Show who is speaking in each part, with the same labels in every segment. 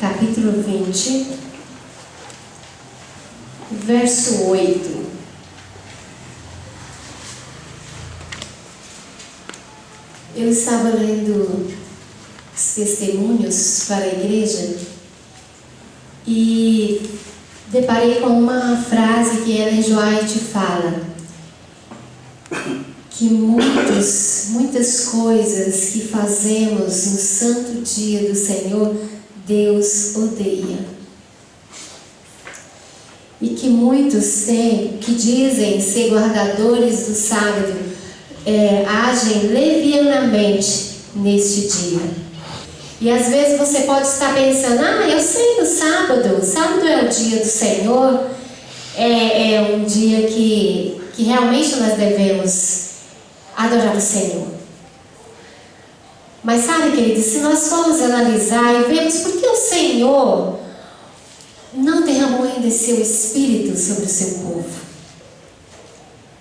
Speaker 1: capítulo 20, verso 8. Eu estava lendo os testemunhos para a igreja e deparei com uma frase que Ellen White fala, que muitas coisas que fazemos no santo dia do Senhor, Deus odeia. E que muitos que dizem ser guardadores do sábado, agem levianamente neste dia. E às vezes você pode estar pensando, eu sei do sábado, o sábado é o dia do Senhor, é um dia que realmente nós devemos adorar o Senhor. Mas sabe, queridos, se nós formos analisar e vermos por que o Senhor não derramou ainda seu Espírito sobre o seu povo.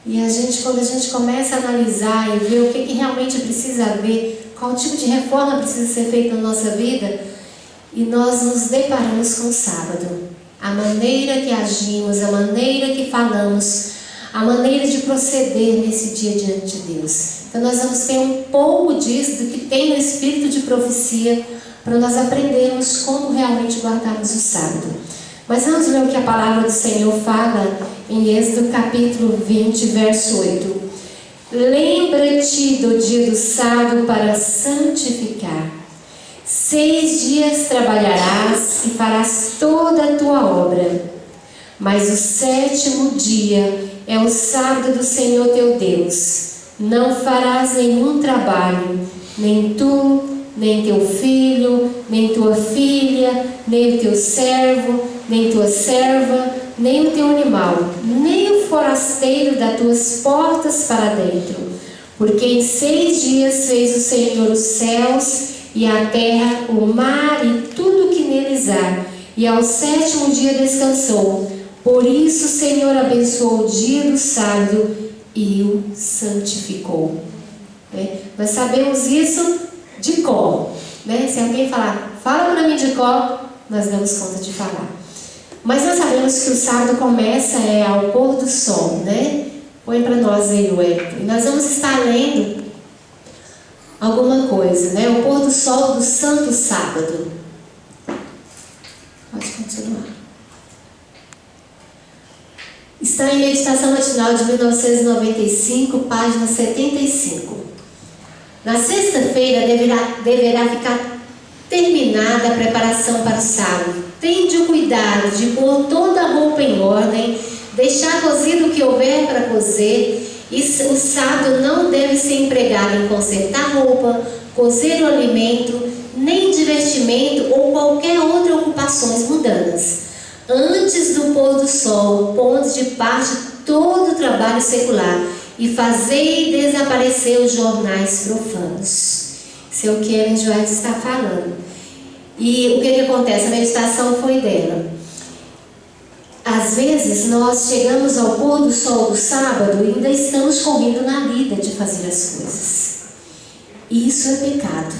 Speaker 1: E quando a gente começa a analisar e ver o que realmente precisa haver, qual tipo de reforma precisa ser feita na nossa vida, e nós nos deparamos com o sábado. A maneira que agimos, a maneira que falamos, a maneira de proceder nesse dia diante de Deus. Então nós vamos ter um pouco disso, do que tem no espírito de profecia, para nós aprendermos como realmente guardarmos o sábado. Mas vamos ver o que a palavra do Senhor fala em Êxodo capítulo 20, verso 8. Lembra-te do dia do sábado para santificar. 6 dias trabalharás e farás toda a tua obra. Mas o 7º dia é o sábado do Senhor teu Deus. Não farás nenhum trabalho, nem tu, nem teu filho, nem tua filha, nem o teu servo, nem tua serva, nem o teu animal, nem o forasteiro das tuas portas para dentro. Porque em 6 dias fez o Senhor os céus e a terra, o mar e tudo o que neles há, e ao 7º dia descansou. Por isso o Senhor abençoou o dia do sábado e o santificou. Nós sabemos isso de cor. Se alguém falar, fala para mim de cor, nós damos conta de falar. Mas nós sabemos que o sábado começa ao pôr do sol, Põe para nós aí o Hélio. E nós vamos estar lendo alguma coisa, O pôr do sol do Santo Sábado. Pode continuar. Está em Meditação Matinal de 1995, página 75. Na sexta-feira deverá ficar terminada a preparação para o sábado. Tende o cuidado de pôr toda a roupa em ordem, deixar cozido o que houver para cozer, e o sábado não deve ser empregado em consertar roupa, cozer o alimento, nem de vestimento ou qualquer outra ocupações mundanas. Antes do pôr do sol, pondo de parte todo o trabalho secular, e fazei desaparecer os jornais profanos. Isso é o que Ellen White está falando. E o que acontece? A meditação foi dela. Às vezes nós chegamos ao pôr do sol do sábado e ainda estamos correndo na lida de fazer as coisas. Isso é pecado.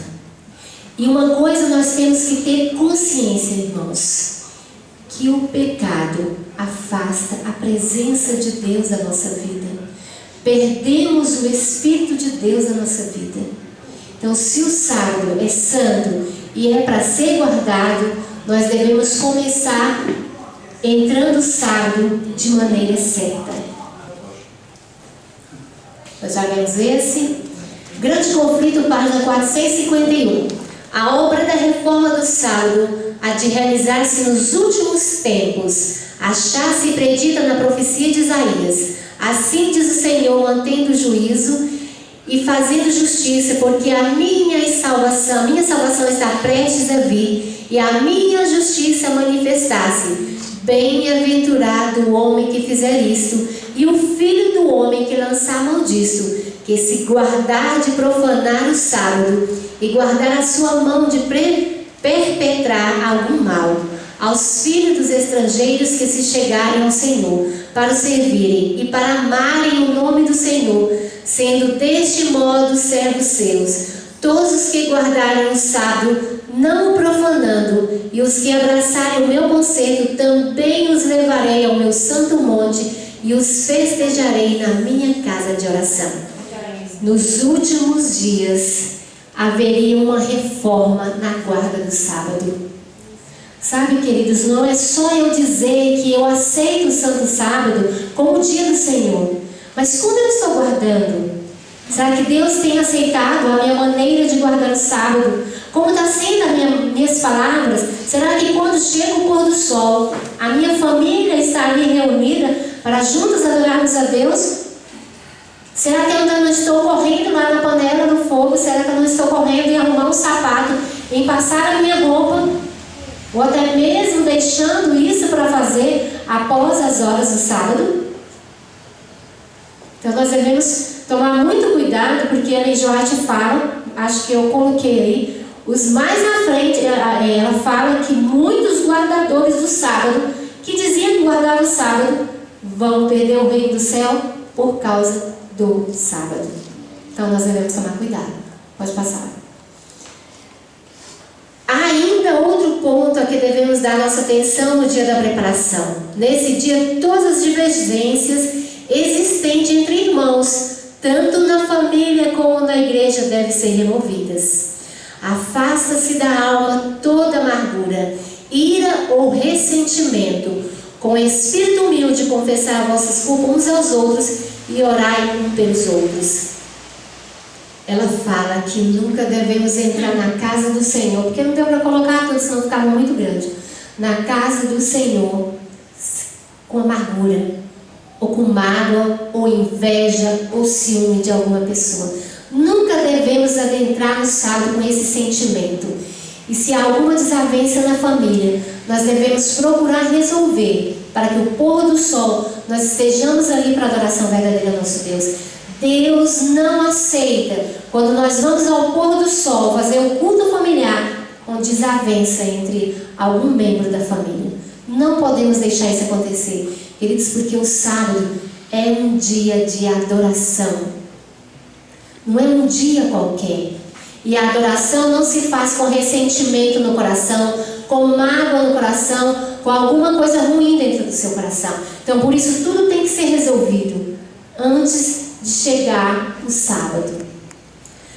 Speaker 1: E uma coisa nós temos que ter consciência, irmãos, que o pecado afasta a presença de Deus da nossa vida. Perdemos o Espírito de Deus da nossa vida. Então, se o sábado é santo e é para ser guardado, nós devemos começar entrando o sábado de maneira certa. Nós já vemos esse. Grande Conflito, página 451. A obra da reforma do sábado há de realizar-se nos últimos tempos, achar-se predita na profecia de Isaías. Assim diz o Senhor, mantendo o juízo e fazendo justiça, porque a minha salvação está prestes a vir, e a minha justiça manifestar-se. Bem-aventurado o homem que fizer isto, e o filho do homem que lançar mão disto, que se guardar de profanar o sábado, e guardar a sua mão de perpetrar algum mal, aos filhos dos estrangeiros que se chegarem ao Senhor, para o servirem e para amarem o nome do Senhor, sendo deste modo servos seus. Todos os que guardarem o sábado não o profanando, e os que abraçarem o meu conceito, também os levarei ao meu santo monte e os festejarei na minha casa de oração. Nos últimos dias haveria uma reforma na guarda do sábado. Sabe, queridos, não é só eu dizer que eu aceito o Santo Sábado como o dia do Senhor, mas quando eu estou guardando, será que Deus tem aceitado a minha maneira de guardar o sábado? Como está sendo as minhas palavras? Será que quando chega o pôr do sol, a minha família está ali reunida para juntos adorarmos a Deus? Será que eu ainda não estou correndo lá na panela do fogo? Será que eu não estou correndo em arrumar um sapato, em passar a minha roupa? Ou até mesmo deixando isso para fazer após as horas do sábado? Então nós devemos tomar muito cuidado, porque a Ellen G. White fala, acho que eu coloquei aí, os mais na frente, ela fala que muitos guardadores do sábado, que diziam que guardavam o sábado, vão perder o reino do céu por causa do sábado. Então nós devemos tomar cuidado. Pode passar. Há ainda outro ponto a que devemos dar nossa atenção no dia da preparação. Nesse dia, todas as divergências existentes entre irmãos, tanto na família como na igreja, devem ser removidas. Afasta-se da alma toda amargura, ira ou ressentimento. Com espírito humilde, confessar vossas culpas uns aos outros e orai uns pelos outros. Ela fala que nunca devemos entrar na casa do Senhor, porque não deu para colocar tudo, senão ficava muito grande. Na casa do Senhor, com amargura, ou com mágoa, ou inveja, ou ciúme de alguma pessoa. Nunca devemos adentrar no sábado com esse sentimento. E se há alguma desavença na família, nós devemos procurar resolver, para que o pôr do sol, nós estejamos ali para a adoração verdadeira ao nosso Deus. Deus não aceita quando nós vamos ao pôr do sol fazer um culto familiar com desavença entre algum membro da família. Não podemos deixar isso acontecer, queridos, porque o sábado é um dia de adoração. Não é um dia qualquer. E a adoração não se faz com ressentimento no coração, com mágoa no coração, com alguma coisa ruim dentro do seu coração. Então, por isso, tudo tem que ser resolvido antes de chegar o sábado.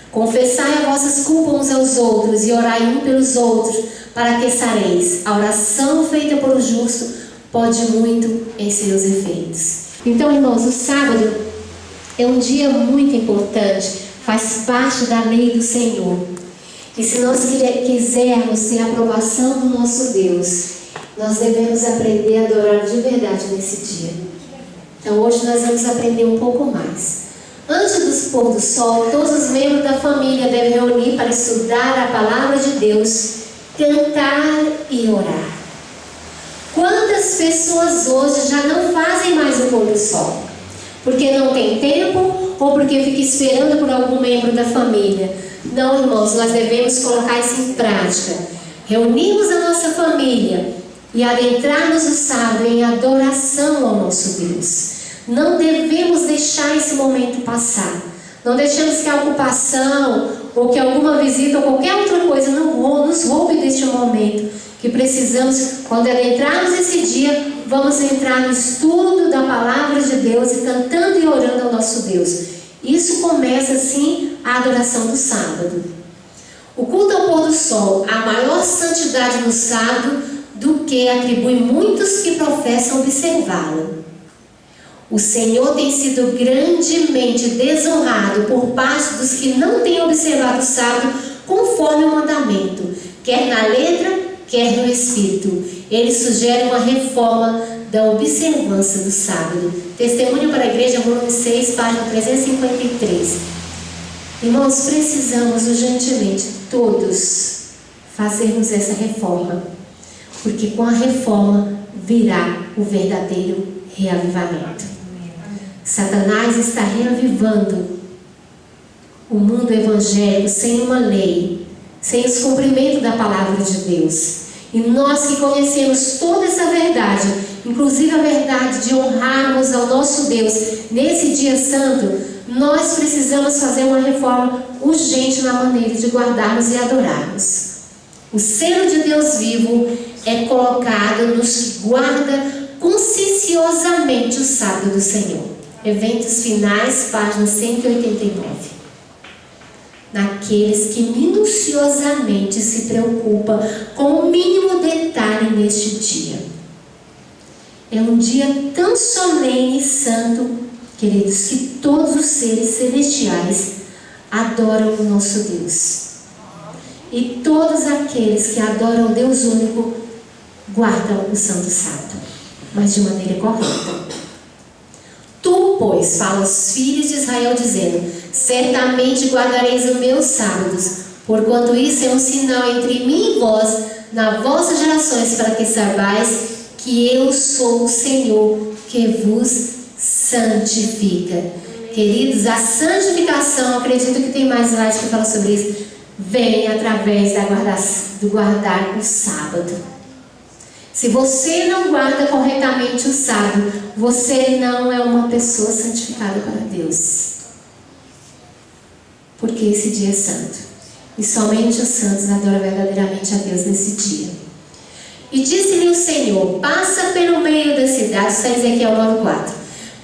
Speaker 1: Confessai as vossas culpas uns aos outros e orai um pelos outros, para que sareis. A oração feita por um justo pode muito em seus efeitos. Então, irmãos, o sábado é um dia muito importante, faz parte da lei do Senhor. E se nós quisermos ter a aprovação do nosso Deus, nós devemos aprender a adorar de verdade nesse dia. Então hoje nós vamos aprender um pouco mais. Antes do pôr do sol, todos os membros da família devem reunir para estudar a palavra de Deus, cantar e orar. Quantas pessoas hoje já não fazem mais o pôr do sol? Porque não tem tempo ou porque fica esperando por algum membro da família? Não, irmãos, nós devemos colocar isso em prática. Reunirmos a nossa família e adentrarmos o sábado em adoração ao nosso Deus. Não devemos deixar esse momento passar. Não deixemos que a ocupação ou que alguma visita ou qualquer outra coisa nos roube deste momento. Que precisamos, quando adentrarmos esse dia, vamos entrar no estudo da palavra de Deus e cantando e orando ao nosso Deus. Isso começa assim a adoração do sábado. O culto ao pôr do sol, a maior santidade no sábado do que atribui muitos que professam observá-lo. O Senhor tem sido grandemente desonrado por parte dos que não têm observado o sábado conforme o mandamento, quer na letra, quer no espírito. Ele sugere uma reforma da observância do sábado. Testemunho para a Igreja, volume 6, página 353. Irmãos, precisamos urgentemente todos fazermos essa reforma, porque com a reforma virá o verdadeiro reavivamento. Satanás está reavivando o mundo evangélico sem uma lei, sem o cumprimento da palavra de Deus. E nós que conhecemos toda essa verdade, inclusive a verdade de honrarmos ao nosso Deus nesse dia santo, nós precisamos fazer uma reforma urgente na maneira de guardarmos e adorarmos. O selo de Deus vivo é colocado, nos guarda conscienciosamente o sábado do Senhor. Eventos finais, página 189. Naqueles que minuciosamente se preocupam com o mínimo detalhe neste dia. É um dia tão solene e santo, queridos, que todos os seres celestiais adoram o nosso Deus. E todos aqueles que adoram o Deus único guardam o Santo Sábado, mas de maneira correta. Tu, pois, fala aos filhos de Israel, dizendo: certamente guardareis os meus sábados, porquanto isso é um sinal entre mim e vós, nas vossas gerações, para que saibais que eu sou o Senhor que vos santifica. Queridos, a santificação, acredito que tem mais slides que falam sobre isso, vem através do guardar o sábado. Se você não guarda corretamente o sábado, você não é uma pessoa santificada para Deus. Porque esse dia é santo. E somente os santos adoram verdadeiramente a Deus nesse dia. E disse-lhe o Senhor: passa pelo meio da cidade, está Ezequiel 9:4,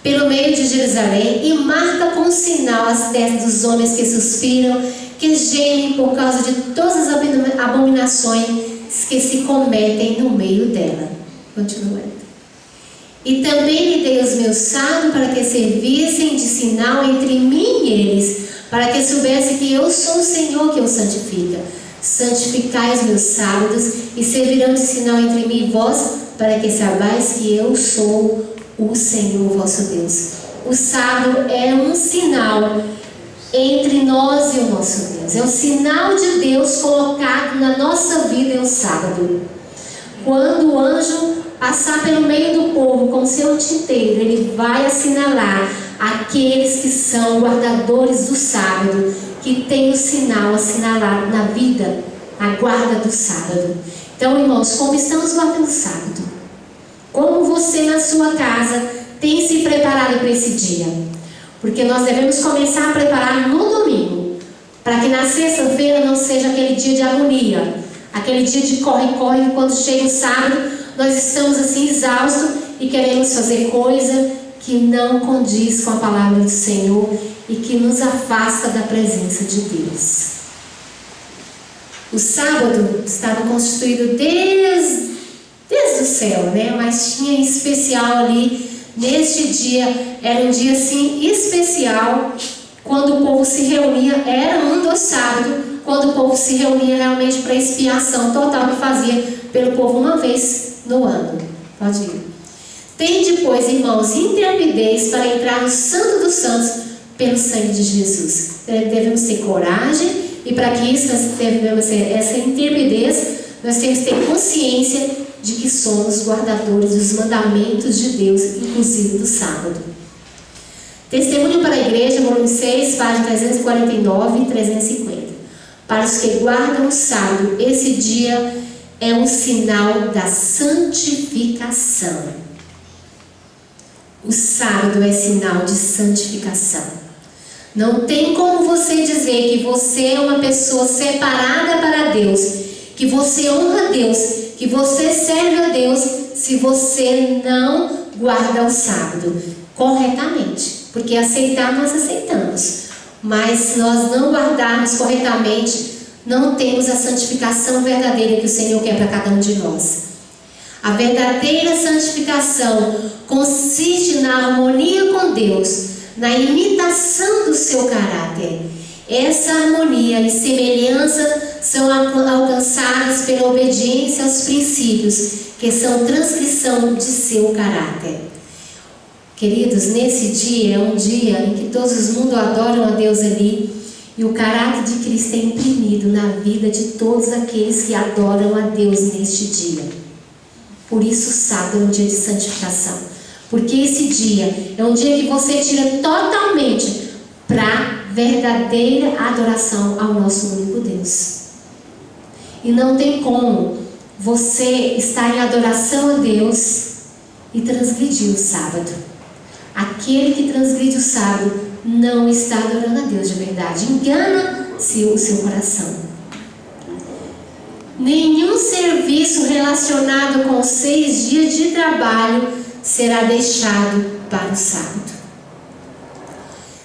Speaker 1: pelo meio de Jerusalém, e marca com sinal as testas dos homens que suspiram, que gemem por causa de todas as abominações que se cometem no meio dela. Continuando. E também lhe dei os meus sábados para que servissem de sinal entre mim e eles, para que soubesse que eu sou o Senhor que os santifica. Santificai os meus sábados e servirão de sinal entre mim e vós, para que saibais que eu sou o Senhor vosso Deus. O sábado é um sinal entre nós e o nosso Deus. É o sinal de Deus colocado na nossa vida, é o sábado. Quando o anjo passar pelo meio do povo com seu tinteiro, ele vai assinalar aqueles que são guardadores do sábado, que tem o sinal assinalado na vida, a guarda do sábado. Então, irmãos, como estamos guardando o sábado? Como você na sua casa tem se preparado para esse dia? Porque nós devemos começar a preparar no domingo, para que na sexta-feira não seja aquele dia de agonia, aquele dia de corre-corre, quando chega o sábado, nós estamos assim exaustos e queremos fazer coisa que não condiz com a palavra do Senhor e que nos afasta da presença de Deus. O sábado estava constituído desde o céu, né? Mas tinha em especial ali, neste dia, era um dia assim especial, quando o povo se reunia, era um dos sábados, quando o povo se reunia realmente para expiação total que fazia pelo povo uma vez no ano. Pode ir. Tende, pois, irmãos, intrepidez para entrar no Santo dos Santos pelo sangue de Jesus. Devemos ter coragem, e para que isso nós devemos ter essa intrepidez, nós temos que ter consciência de que somos guardadores dos mandamentos de Deus, inclusive do sábado. Testemunho para a Igreja, volume 6, página 349 e 350. Para os que guardam o sábado, esse dia é um sinal da santificação. O sábado é sinal de santificação. Não tem como você dizer que você é uma pessoa separada para Deus, que você honra a Deus, que você serve a Deus, se você não guarda o sábado corretamente. Porque aceitar nós aceitamos, mas se nós não guardarmos corretamente, não temos a santificação verdadeira que o Senhor quer para cada um de nós. A verdadeira santificação consiste na harmonia com Deus, na imitação do seu caráter. Essa harmonia e semelhança são alcançadas pela obediência aos princípios, que são transcrição de seu caráter. Queridos, nesse dia é um dia em que todos os mundos adoram a Deus ali, e o caráter de Cristo é imprimido na vida de todos aqueles que adoram a Deus neste dia. Por isso o sábado é um dia de santificação, porque esse dia é um dia que você tira totalmente para verdadeira adoração ao nosso único Deus. E não tem como você estar em adoração a Deus e transgredir o sábado. Aquele que transgride o sábado não está adorando a Deus de verdade. Engana-se o seu coração. nenhum serviço relacionado com 6 dias de trabalho será deixado para o sábado.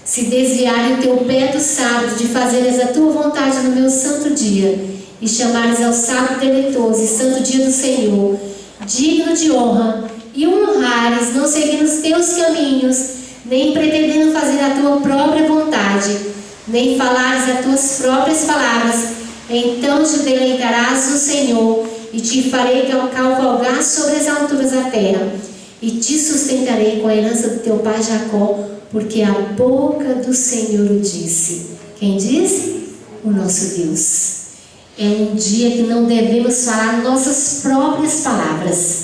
Speaker 1: Se desviar o teu pé do sábado de fazeres a tua vontade no meu santo dia, e chamares ao sábado deleitoso e santo dia do Senhor, digno de honra, e o honrares, não seguindo os teus caminhos, nem pretendendo fazer a tua própria vontade, nem falares as tuas próprias palavras, então te deleitarás no Senhor, e te farei cavalgar sobre as alturas da terra, e te sustentarei com a herança do teu pai Jacó, porque a boca do Senhor o disse. Quem disse? O nosso Deus. É um dia que não devemos falar nossas próprias palavras.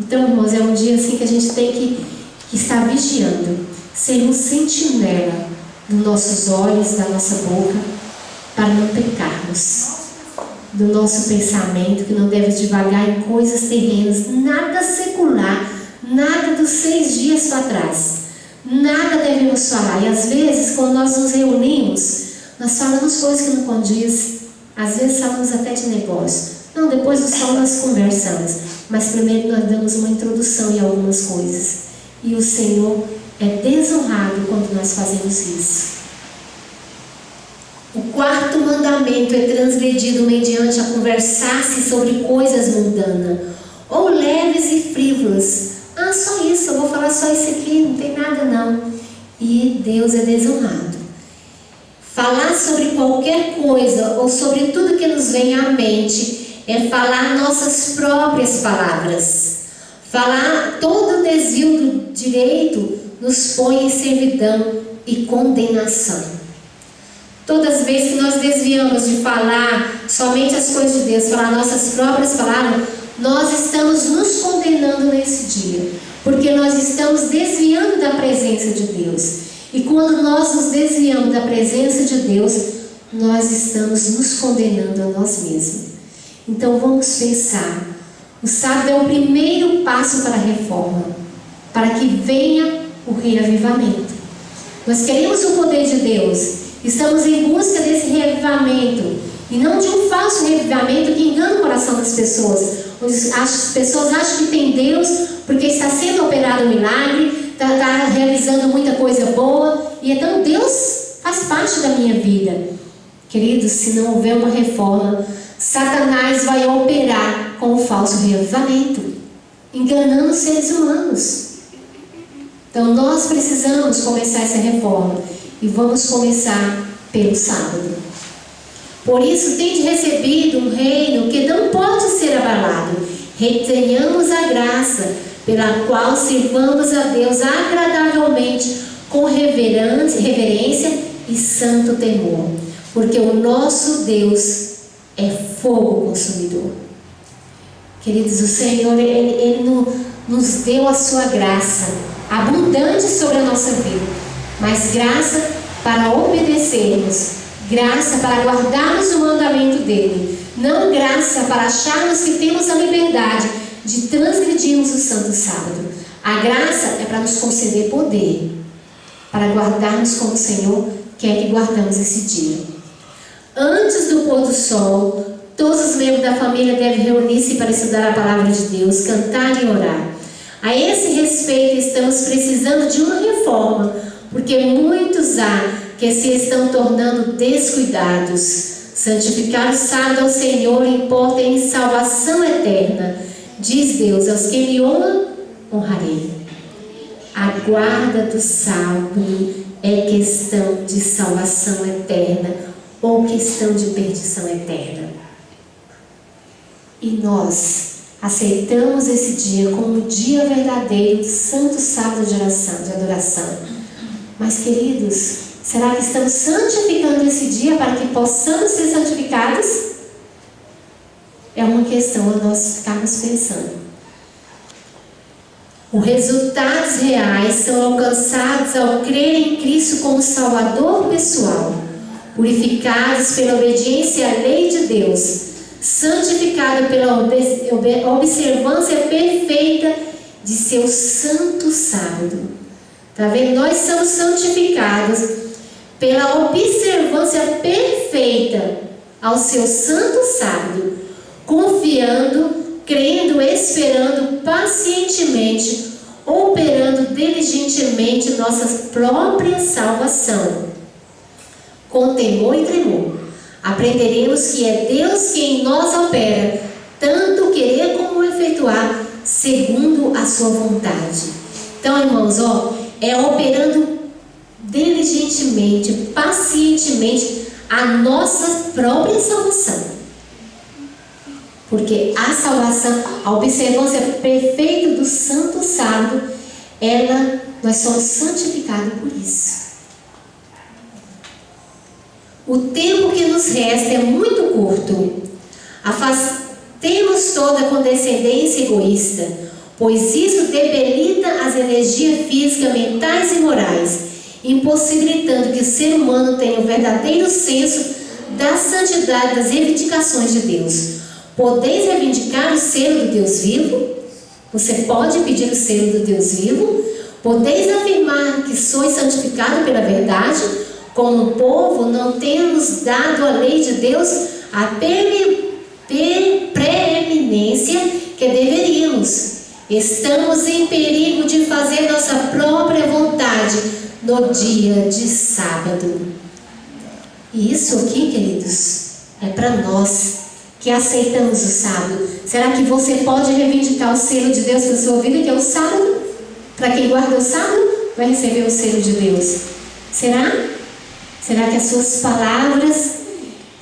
Speaker 1: Então, irmãos, é um dia assim que a gente tem que estar vigiando, ser um sentinela dos nossos olhos, da nossa boca, para não pecarmos, do nosso pensamento, que não deve divagar em coisas terrenas, nada secular, nada dos 6 dias para trás. Nada devemos falar. E às vezes, quando nós nos reunimos, nós falamos coisas que não condizem. Às vezes falamos até de negócio. Não, depois do sol nós conversamos. Mas primeiro nós damos uma introdução em algumas coisas. E o Senhor é desonrado quando nós fazemos isso. O 4º mandamento é transgredido mediante a conversar-se sobre coisas mundanas, ou leves e frívolas. Ah, só isso, eu vou falar só isso aqui, não tem nada não. E Deus é desonrado. Falar sobre qualquer coisa ou sobre tudo que nos vem à mente é falar nossas próprias palavras. Falar todo o desvio do direito nos põe em servidão e condenação. Todas as vezes que nós desviamos de falar somente as coisas de Deus, falar nossas próprias palavras, nós estamos nos condenando nesse dia, porque nós estamos desviando da presença de Deus. E quando nós nos desviamos da presença de Deus, nós estamos nos condenando a nós mesmos. Então vamos pensar, o sábado é o primeiro passo para a reforma, para que venha o reavivamento. Nós queremos o poder de Deus, estamos em busca desse reavivamento, e não de um falso reavivamento que engana o coração das pessoas. As pessoas acham que tem Deus porque está sendo operado um milagre, está realizando muita coisa boa, e então Deus faz parte da minha vida. Queridos, se não houver uma reforma, Satanás vai operar com o falso reavivamento, enganando os seres humanos. Então nós precisamos começar essa reforma, e vamos começar pelo sábado. Por isso, tende recebido um reino que não pode ser abalado. Retenhamos a graça pela qual sirvamos a Deus agradavelmente, com reverência e santo temor. Porque o nosso Deus é fogo consumidor. Queridos, o Senhor, Ele nos deu a sua graça abundante sobre a nossa vida. Mas graça para obedecermos, graça para guardarmos o mandamento dele, não graça para acharmos que temos a liberdade de transgredirmos o santo sábado. A graça é para nos conceder poder, para guardarmos como o Senhor quer que guardamos esse dia. Antes do pôr do sol, todos os membros da família devem reunir-se para estudar a palavra de Deus, cantar e orar. A esse respeito, estamos precisando de uma reforma, porque muitos há que se estão tornando descuidados. Santificar o sábado ao Senhor importa em salvação eterna. Diz Deus, aos que me honram, honrarei. A guarda do sábado é questão de salvação eterna ou questão de perdição eterna. E nós aceitamos esse dia como o dia verdadeiro, santo sábado de adoração. Mas, queridos, será que estamos santificando esse dia para que possamos ser santificados? É uma questão a nós ficarmos pensando. Os resultados reais são alcançados ao crer em Cristo como Salvador pessoal, purificados pela obediência à lei de Deus, santificados pela observância perfeita de seu santo sábado. Está vendo? Nós somos santificados pela observância perfeita ao seu santo sábado, confiando, crendo, esperando pacientemente, operando diligentemente nossa própria salvação. Com temor e tremor, aprenderemos que é Deus quem em nós opera, tanto querer como efetuar, segundo a sua vontade. Então, irmãos, é operando diligentemente, pacientemente, a nossa própria salvação. Porque a salvação, a observância perfeita do santo sábado, nós somos santificados por isso. O tempo que nos resta é muito curto. Afastemos toda condescendência egoísta, pois isso debilita as energias físicas, mentais e morais, impossibilitando que o ser humano tenha o verdadeiro senso da santidade das reivindicações de Deus. Podeis reivindicar o selo do Deus vivo? Você pode pedir o selo do Deus vivo? Podeis afirmar que sois santificados pela verdade? Como povo, não temos dado à lei de Deus a preeminência que deveríamos. Estamos em perigo de fazer nossa própria vontade no dia de sábado. E isso aqui, queridos, é para nós que aceitamos o sábado. Será que você pode reivindicar o selo de Deus na sua vida, que é o sábado? Para quem guarda o sábado, vai receber o selo de Deus. Será? Será que as suas palavras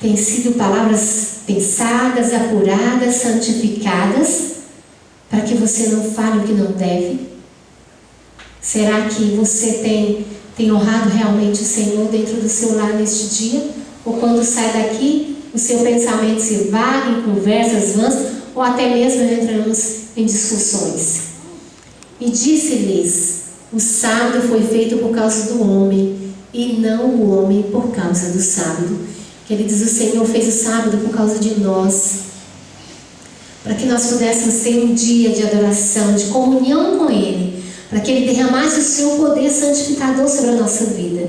Speaker 1: têm sido palavras pensadas, apuradas, santificadas, para que você não fale o que não deve? Será que você tem honrado realmente o Senhor dentro do seu lar neste dia? Ou quando sai daqui, o seu pensamento se vaga em conversas vãs, ou até mesmo entramos em discussões? E disse-lhes: o sábado foi feito por causa do homem, e não o homem por causa do sábado. Queridos, o Senhor fez o sábado por causa de nós, para que nós pudéssemos ter um dia de adoração, de comunhão com Ele, para que Ele derramasse o seu poder santificador sobre a nossa vida,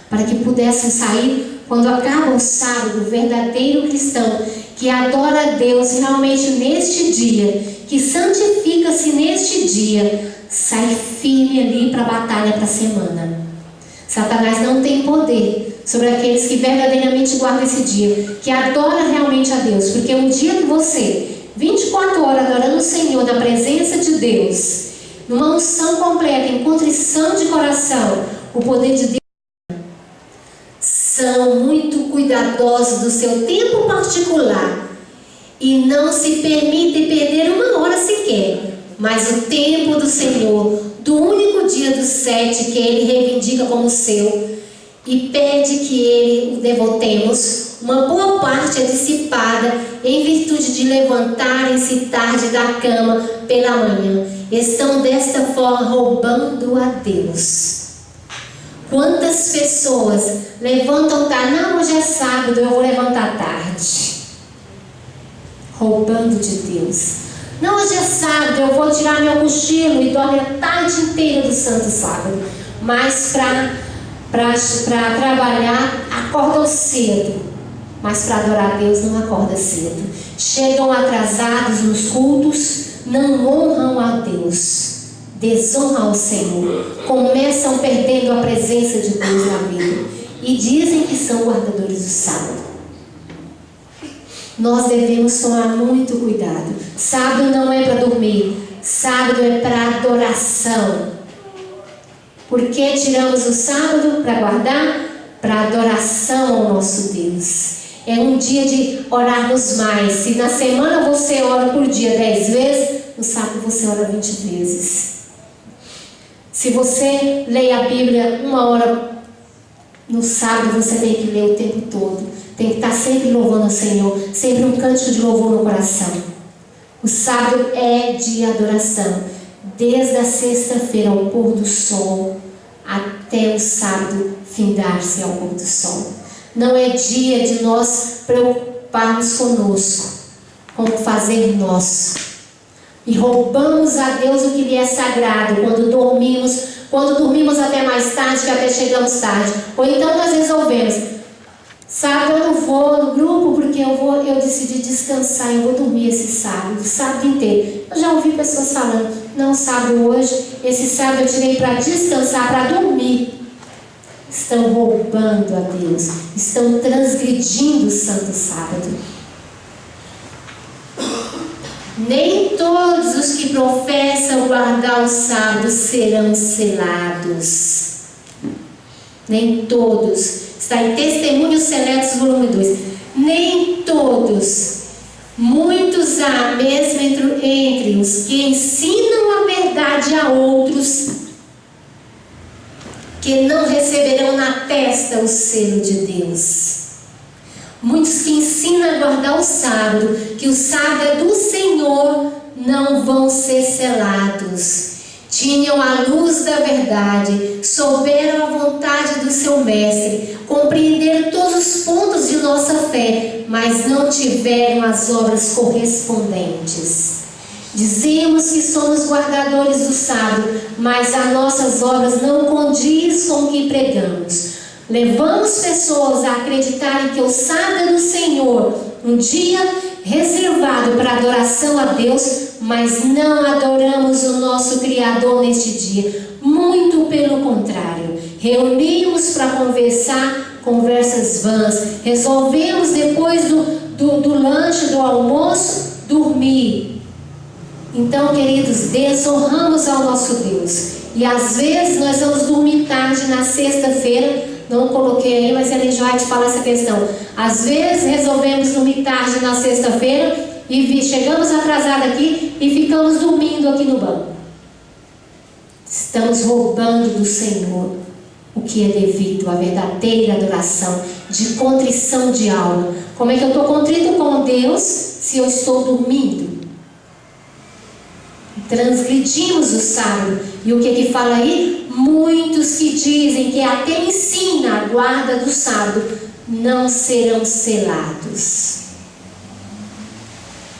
Speaker 1: para que pudéssemos sair, quando acaba o sábado, o verdadeiro cristão, que adora a Deus realmente neste dia, que santifica-se neste dia, sai firme ali para a batalha, para a semana. Satanás não tem poder sobre aqueles que verdadeiramente guardam esse dia, que adora realmente a Deus, porque um dia que você, 24 horas adorando o Senhor, na presença de Deus, numa unção completa, em contrição de coração, o poder de Deus, são muito cuidadosos do seu tempo particular e não se permitem perder uma hora sequer, mas o tempo do Senhor, do único dia dos 7 que Ele reivindica como seu, e pede que Ele o devotemos. Uma boa parte é dissipada em virtude de levantarem-se tarde da cama pela manhã. Estão desta forma roubando a Deus. Quantas pessoas levantam tarde? Não, hoje é sábado, eu vou levantar tarde. Roubando de Deus. Não, hoje é sábado, eu vou tirar meu cochilo e dormir a tarde inteira do santo sábado. Mas para trabalhar, acordam cedo. Mas para adorar a Deus não acorda cedo. Chegam atrasados nos cultos, não honram a Deus, desonram ao Senhor, começam perdendo a presença de Deus na vida e dizem que são guardadores do sábado. Nós devemos tomar muito cuidado. Sábado não é para dormir, sábado é para adoração. Por que tiramos o sábado para guardar? Para adoração ao nosso Deus. É um dia de orarmos mais. Se na semana você ora por dia 10 vezes, no sábado você ora 20 vezes. Se você lê a Bíblia 1 hora no sábado, você tem que ler o tempo todo. Tem que estar sempre louvando o Senhor, sempre um cântico de louvor no coração. O sábado é de adoração, desde a sexta-feira ao pôr do sol, até o sábado findar-se ao pôr do sol. Não é dia de nós preocuparmos conosco, com o fazer nosso. E roubamos a Deus o que lhe é sagrado quando dormimos até mais tarde, que até chegamos tarde. Ou então nós resolvemos, Sábado eu não vou no grupo porque eu decidi descansar, eu vou dormir esse sábado, o sábado inteiro. Eu já ouvi pessoas falando, não, sábado hoje, esse sábado eu tirei para descansar, para dormir. Estão roubando a Deus, estão transgredindo o santo sábado. Nem todos os que professam guardar o sábado serão selados. Nem todos. Está em Testemunhos Seletos, volume 2. Nem todos. Muitos há, mesmo entre os que ensinam a verdade a outros, que não receberão na testa o selo de Deus. Muitos que ensinam a guardar o sábado, que o sábado é do Senhor, não vão ser selados. Tinham a luz da verdade, souberam a vontade do seu mestre, compreenderam todos os pontos de nossa fé, mas não tiveram as obras correspondentes. Dizemos que somos guardadores do sábado, mas as nossas obras não condizem com o que pregamos. Levamos pessoas a acreditarem que o sábado é do Senhor, um dia reservado para adoração a Deus, mas não adoramos o nosso Criador neste dia. Muito pelo contrário, reunimos para conversar conversas vãs, resolvemos depois do lanche, do almoço, dormir. Então, queridos, desonramos ao nosso Deus. E às vezes nós vamos dormir tarde na sexta-feira. Não coloquei aí, mas ela já vai te falar essa questão. Às vezes resolvemos dormir tarde na sexta-feira e chegamos atrasados aqui e ficamos dormindo aqui no banco. Estamos roubando do Senhor o que é devido à verdadeira adoração, de contrição de alma. Como é que eu estou contrito com Deus se eu estou dormindo? Transgredimos o sábado. E o que fala aí? Muitos que dizem que até ensina a guarda do sábado não serão selados.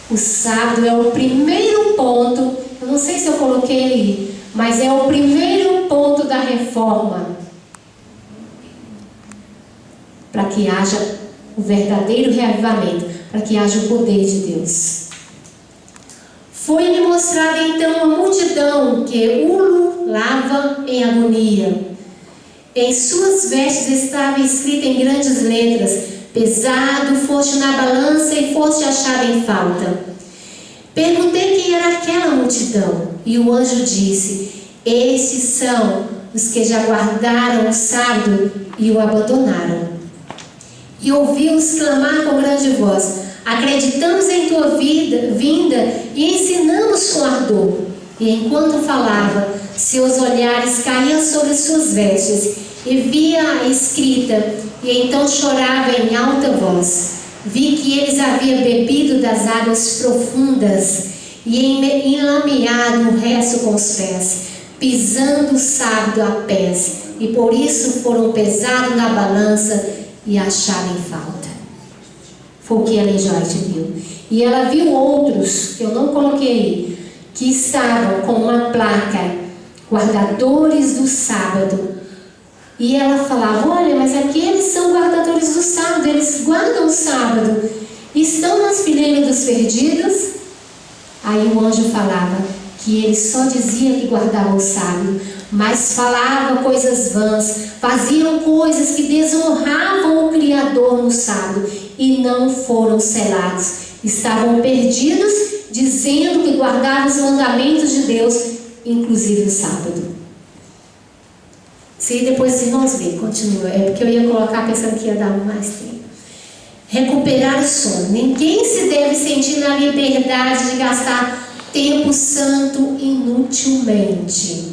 Speaker 1: O sábado é o primeiro ponto, eu não sei se eu coloquei aí, mas é o primeiro ponto da reforma para que haja o verdadeiro reavivamento, para que haja o poder de Deus. Foi-me mostrada então uma multidão que ululava em agonia. Em suas vestes estava escrito em grandes letras: pesado foste na balança e foste achado em falta. Perguntei quem era aquela multidão, e o anjo disse: estes são os que já guardaram o sábado e o abandonaram. E ouvi-os clamar com grande voz: acreditamos em tua vinda e ensinamos com ardor. E enquanto falava, seus olhares caíam sobre suas vestes e via a escrita, e então chorava em alta voz. Vi que eles haviam bebido das águas profundas e enlameado o resto com os pés, pisando o sábado a pés, e por isso foram pesados na balança e acharam em falta. Foi o que Ellen White viu. E ela viu outros, que eu não coloquei, que estavam com uma placa, guardadores do sábado. E ela falava: olha, mas aqueles são guardadores do sábado, eles guardam o sábado, estão nas fileiras dos perdidos. Aí o anjo falava que ele só dizia que guardava o sábado, mas falava coisas vãs, faziam coisas que desonravam o Criador no sábado e não foram selados. Estavam perdidos, dizendo que guardavam os mandamentos de Deus, inclusive o sábado. Se depois os irmãos verem, continua, é porque eu ia colocar pensando que ia dar mais tempo. Recuperar o sono. Ninguém se deve sentir na liberdade de gastar tempo santo inutilmente.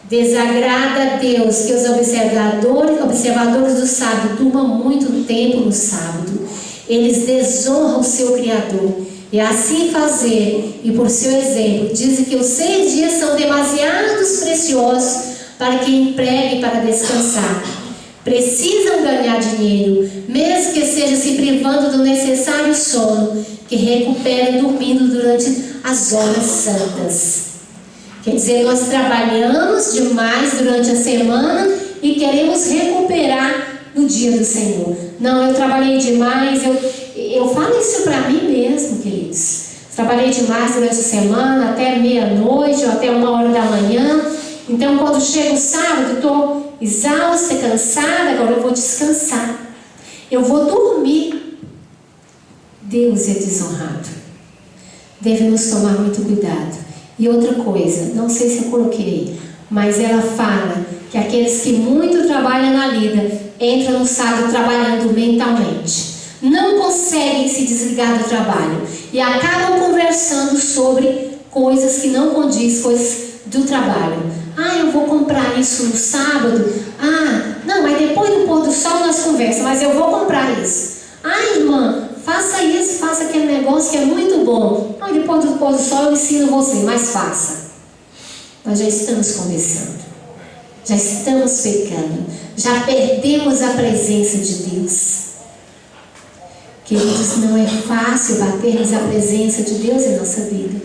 Speaker 1: Desagrada a Deus que os observadores do sábado durmam muito tempo no sábado. Eles desonram o seu Criador. E assim fazer, e por seu exemplo, dizem que os 6 dias são demasiados preciosos para que empregue para descansar. Precisam ganhar dinheiro, mesmo que seja se privando do necessário sono, que recuperem dormindo durante as horas santas. Quer dizer, nós trabalhamos demais durante a semana e queremos recuperar no dia do Senhor. Não, eu trabalhei demais, eu falo isso para mim mesmo, queridos. Trabalhei demais durante a semana, até meia-noite ou até 1h da manhã. Então, quando chega o sábado, estou exausta, cansada, agora eu vou descansar. Eu vou dormir. Deus é desonrado. Devemos tomar muito cuidado. E outra coisa, não sei se eu coloquei, mas ela fala que aqueles que muito trabalham na vida entram no sábado trabalhando mentalmente. Não conseguem se desligar do trabalho e acabam conversando sobre coisas que não condiz, coisas do trabalho. Eu vou comprar isso no sábado. Não, mas depois do pôr do sol nós conversamos, mas eu vou comprar isso. Irmã, faça isso, faça aquele negócio que é muito bom. Depois do pôr do sol eu ensino você, mas faça. Nós já estamos conversando, já estamos pecando, já perdemos a presença de Deus. Queridos, não é fácil batermos a presença de Deus em nossa vida,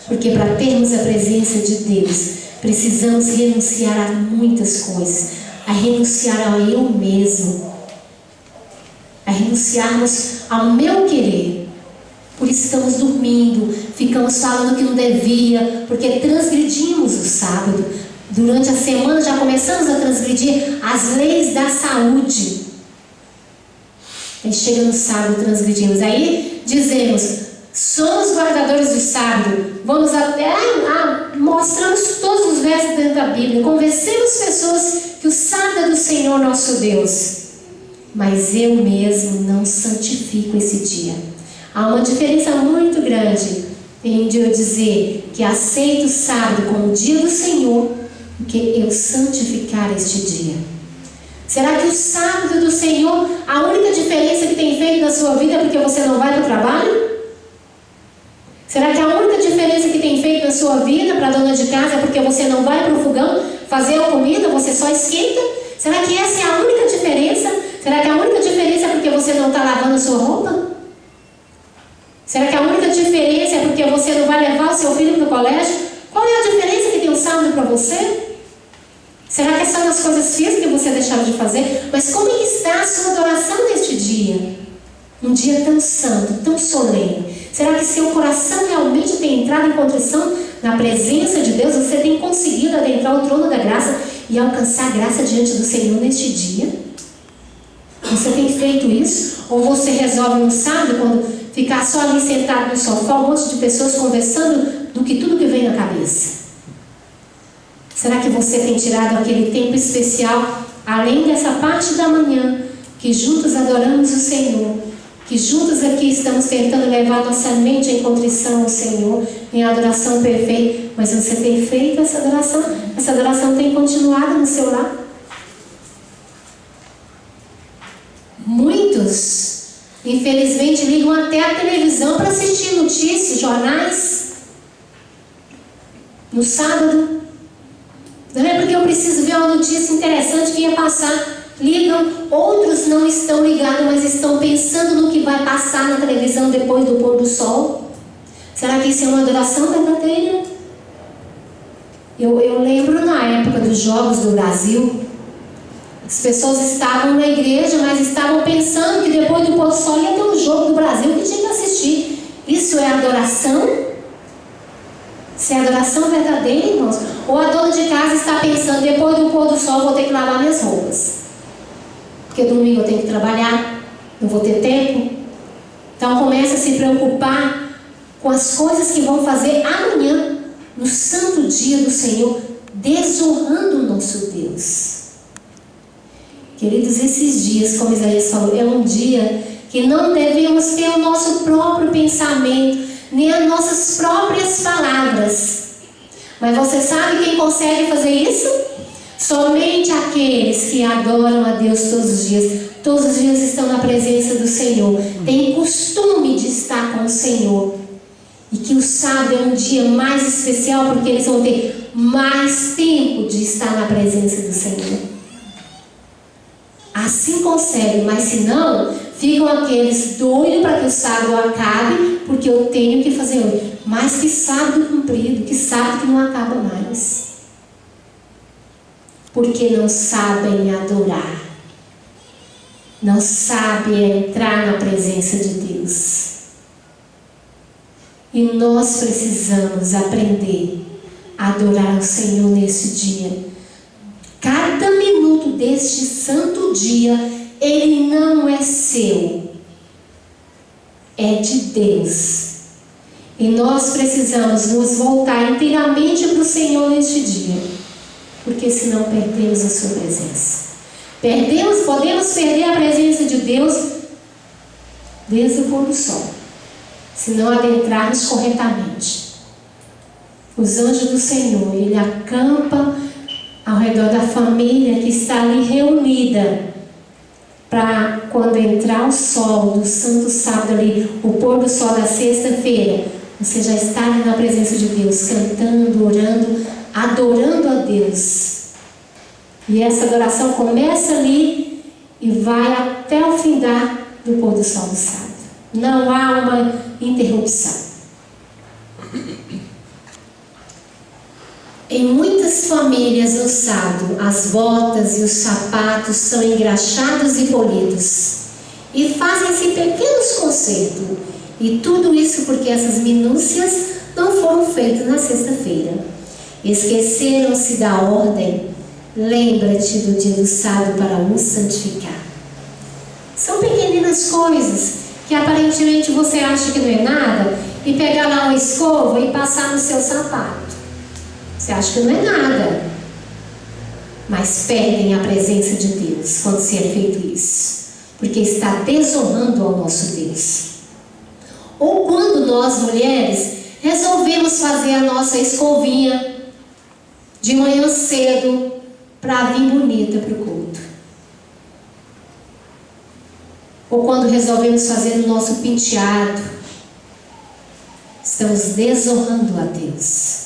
Speaker 1: porque para termos a presença de Deus, precisamos renunciar a muitas coisas, a renunciar ao eu mesmo, a renunciarmos ao meu querer. Por isso estamos dormindo, ficamos falando que não devia, porque transgredimos o sábado. Durante a semana já começamos a transgredir as leis da saúde. Aí chega no sábado, transgredimos. Aí dizemos, somos guardadores do sábado. Vamos até, mostramos todos os versos dentro da Bíblia. Convencemos pessoas que o sábado é do Senhor nosso Deus. Mas eu mesmo não santifico esse dia. Há uma diferença muito grande entre eu dizer que aceito o sábado como o dia do Senhor do que eu santificar este dia. Será que o sábado do Senhor, a única diferença que tem feito na sua vida é porque você não vai para o trabalho? Será que a única diferença que tem feito na sua vida para a dona de casa é porque você não vai para o fogão fazer a comida, você só esquenta? Será que essa é a única diferença? Será que a única diferença é porque você não está lavando a sua roupa? Será que a única diferença é porque você não vai levar o seu filho para o colégio? Qual é a diferença que tem o sábado para você? Será que é só nas coisas físicas que você deixava de fazer? Mas como é que está a sua adoração neste dia? Um dia tão santo, tão solene. Será que seu coração realmente tem entrado em contrição na presença de Deus? Você tem conseguido adentrar o trono da graça e alcançar a graça diante do Senhor neste dia? Você tem feito isso? Ou você resolve no sábado, quando ficar só ali sentado no sofá, um monte de pessoas conversando do que tudo que vem na cabeça? Será que você tem tirado aquele tempo especial, além dessa parte da manhã, que juntos adoramos o Senhor, que juntos aqui estamos tentando levar nossa mente em contrição ao Senhor, em adoração perfeita, mas você tem feito essa adoração? Essa adoração tem continuado no seu lar? Muitos, infelizmente, ligam até a televisão para assistir notícias, jornais, no sábado. Não é porque eu preciso ver uma notícia interessante que ia passar. Ligam, outros não estão ligados, mas estão pensando no que vai passar na televisão depois do pôr do sol. Será que isso é uma adoração verdadeira? Eu lembro na época dos Jogos do Brasil, as pessoas estavam na igreja, mas estavam pensando que depois do pôr do sol ia ter um jogo do Brasil que tinha que assistir. Isso é adoração? Se é adoração verdadeira, irmãos? Ou a dona de casa está pensando, depois do pôr do sol vou ter que lavar minhas roupas, porque domingo eu tenho que trabalhar, não vou ter tempo. Então começa a se preocupar com as coisas que vão fazer amanhã, no santo dia do Senhor, desonrando o nosso Deus. Queridos, esses dias, como Isaías falou, é um dia que não devemos ter o nosso próprio pensamento, nem as nossas próprias palavras. Mas você sabe quem consegue fazer isso? Somente aqueles que adoram a Deus todos os dias. Todos os dias estão na presença do Senhor, têm costume de estar com o Senhor. E que o sábado é um dia mais especial, porque eles vão ter mais tempo de estar na presença do Senhor. Assim conseguem, mas se não, ficam aqueles doidos para que o sábado acabe, porque eu tenho que fazer hoje. Mas que sábado cumprido, que sábado que não acaba mais. Porque não sabem adorar. não sabe entrar na presença de Deus. E nós precisamos aprender a adorar o Senhor nesse dia. Cada minuto deste santo dia, ele não é seu, é de Deus. E nós precisamos nos voltar inteiramente para o Senhor neste dia, porque senão perdemos a sua presença. Podemos perder a presença de Deus desde o pôr do sol, se não adentrarmos corretamente. Os anjos do Senhor, ele acampa ao redor da família que está ali reunida, para quando entrar o sol do santo sábado ali, o pôr do sol da sexta-feira, você já está ali na presença de Deus, cantando, orando, adorando a Deus. E essa adoração começa ali e vai até o findar do pôr do sol do sábado. Não há uma interrupção. Em muitas famílias no sábado, as botas e os sapatos são engraxados e polidos, e fazem-se pequenos consertos, e tudo isso porque essas minúcias não foram feitas na sexta-feira. Esqueceram-se da ordem. Lembra-te do dia do sábado para o santificar. São pequeninas coisas que aparentemente você acha que não é nada, e pegar lá uma escova e passar no seu sapato. Você acha que não é nada, mas perdem a presença de Deus quando se é feito isso, porque está desonrando ao nosso Deus. Ou quando nós, mulheres, resolvemos fazer a nossa escovinha de manhã cedo para vir bonita para o culto. Ou quando resolvemos fazer o nosso penteado, estamos desonrando a Deus.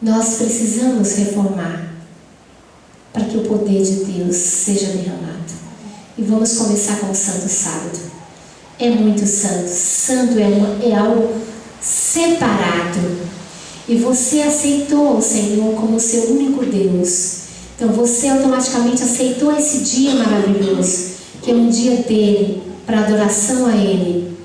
Speaker 1: Nós precisamos reformar para que o poder de Deus seja derramado. E vamos começar com o Santo Sábado. É muito santo. Santo é algo separado. E você aceitou o Senhor como seu único Deus. Então você automaticamente aceitou esse dia maravilhoso, que é um dia dele, para adoração a Ele.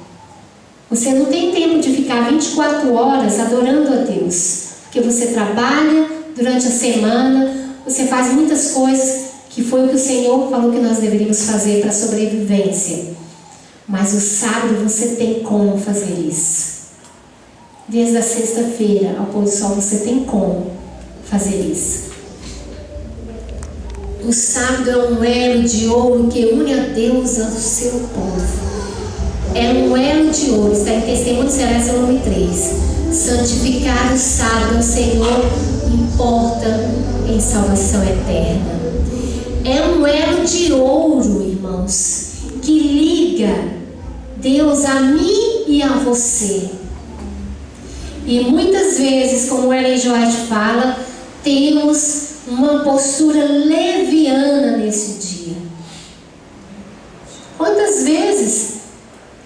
Speaker 1: Você não tem tempo de ficar 24 horas adorando a Deus. Porque você trabalha durante a semana, você faz muitas coisas que foi o que o Senhor falou que nós deveríamos fazer para a sobrevivência. Mas o sábado você tem como fazer isso. Desde a sexta-feira ao pôr do sol você tem como fazer isso. O sábado é um elo de ouro que une a Deus ao seu povo. É um elo de ouro, está em Testemunhos Gerais, volume 3. Santificar o sábado ao Senhor importa em salvação eterna. É um elo de ouro, irmãos, que liga Deus a mim e a você. E muitas vezes, como Ellen G. White fala, temos uma postura leviana nesse dia. Quantas vezes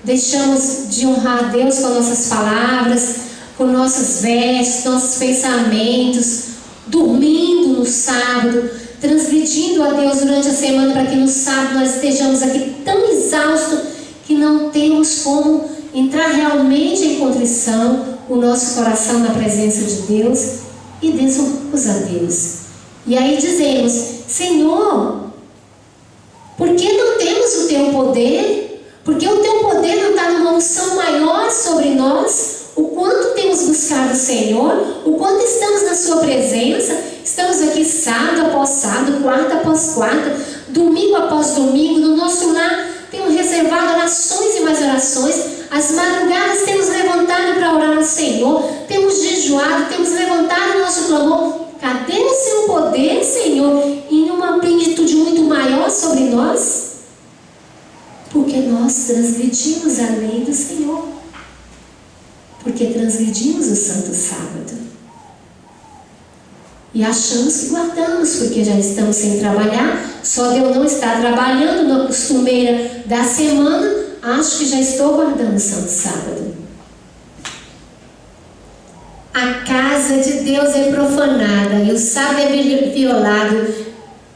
Speaker 1: deixamos de honrar a Deus com nossas palavras, com nossas vestes, nossos pensamentos, dormindo no sábado, transgredindo a Deus durante a semana para que no sábado nós estejamos aqui tão exaustos que não temos como entrar realmente em contrição, o nosso coração na presença de Deus, e desonramos a Deus. E aí dizemos: Senhor, por que não temos o Teu poder? Porque o Teu poder não está numa unção maior sobre nós? O quanto temos buscado o Senhor, o quanto estamos na Sua presença, estamos aqui sábado após sábado, quarta após quarta, domingo após domingo, no nosso lar temos reservado orações e mais orações, as madrugadas temos levantado para orar ao Senhor, temos jejuado, temos levantado o nosso clamor. Cadê o Seu poder, Senhor, em uma plenitude muito maior sobre nós? Porque nós transgredimos a lei do Senhor. Porque transgredimos o Santo Sábado. E achamos que guardamos, porque já estamos sem trabalhar. Só de eu não estar trabalhando na costumeira da semana, acho que já estou guardando o Santo Sábado. A casa de Deus é profanada e o sábado é violado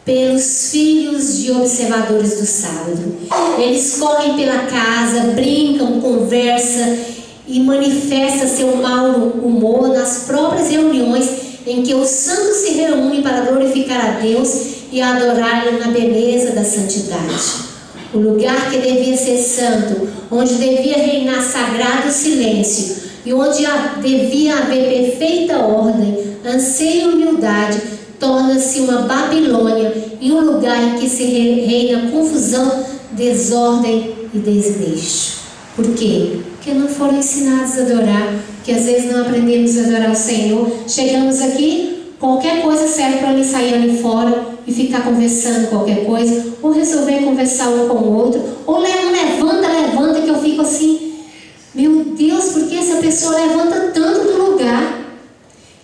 Speaker 1: pelos filhos de observadores do sábado. Eles correm pela casa, brincam, conversam e manifestam seu mau humor nas próprias reuniões em que os santos se reúnem para glorificar a Deus e adorá-lo na beleza da santidade. O lugar que devia ser santo, onde devia reinar sagrado silêncio e onde devia haver perfeita ordem, anseio e humildade, torna-se uma Babilônia e um lugar em que se reina confusão, desordem e desleixo. Por quê? Porque não foram ensinados a adorar, porque às vezes não aprendemos a adorar o Senhor. Chegamos aqui, qualquer coisa serve para sair ali fora e ficar conversando qualquer coisa, ou resolver conversar um com o outro, ou levanta, que eu fico assim, meu Deus, por que essa pessoa levanta tanto do lugar?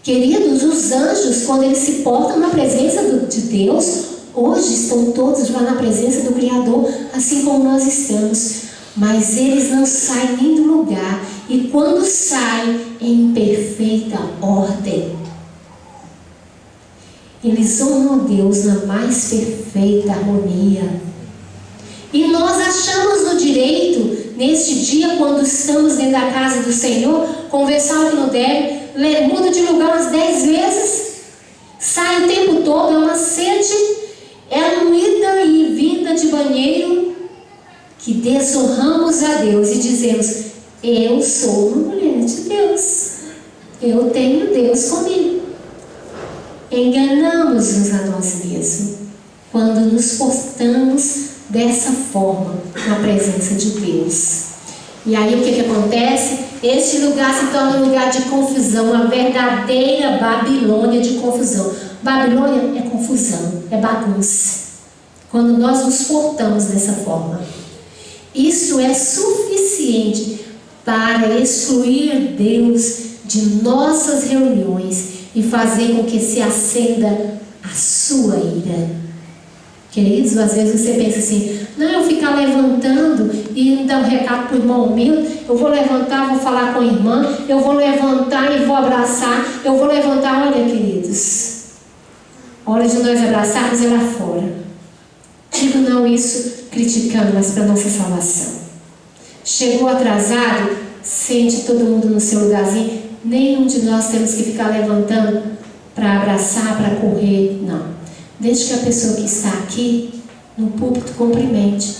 Speaker 1: Queridos, os anjos, quando eles se portam na presença de Deus, hoje estão todos lá na presença do Criador, assim como nós estamos. Mas eles não saem nem do lugar. E quando saem, em perfeita ordem. Eles honram a Deus na mais perfeita harmonia. E nós achamos no direito, neste dia, quando estamos dentro da casa do Senhor, conversar o que não deve, muda de lugar umas 10 vezes, sai o tempo todo, é uma sede, é uma ida e vinda de banheiro, que desonramos a Deus e dizemos, eu sou uma mulher de Deus, eu tenho Deus comigo. Enganamos-nos a nós mesmos quando nos portamos dessa forma na presença de Deus. E aí o que acontece? Este lugar se torna um lugar de confusão, uma verdadeira Babilônia de confusão. Babilônia é confusão, é bagunça. Quando nós nos portamos dessa forma, isso é suficiente para excluir Deus de nossas reuniões e fazer com que se acenda a sua ira. Queridos, às vezes você pensa assim, não, eu ficar levantando e dar um recado para o irmão humilde, eu vou levantar, vou falar com a irmã, eu vou levantar e vou abraçar, eu vou levantar, olha queridos, hora de nós abraçarmos é lá fora. Digo não isso criticando, mas para nossa salvação. Chegou atrasado, sente todo mundo no seu lugarzinho, nenhum de nós temos que ficar levantando para abraçar, para correr, não. Desde que a pessoa que está aqui no púlpito cumprimente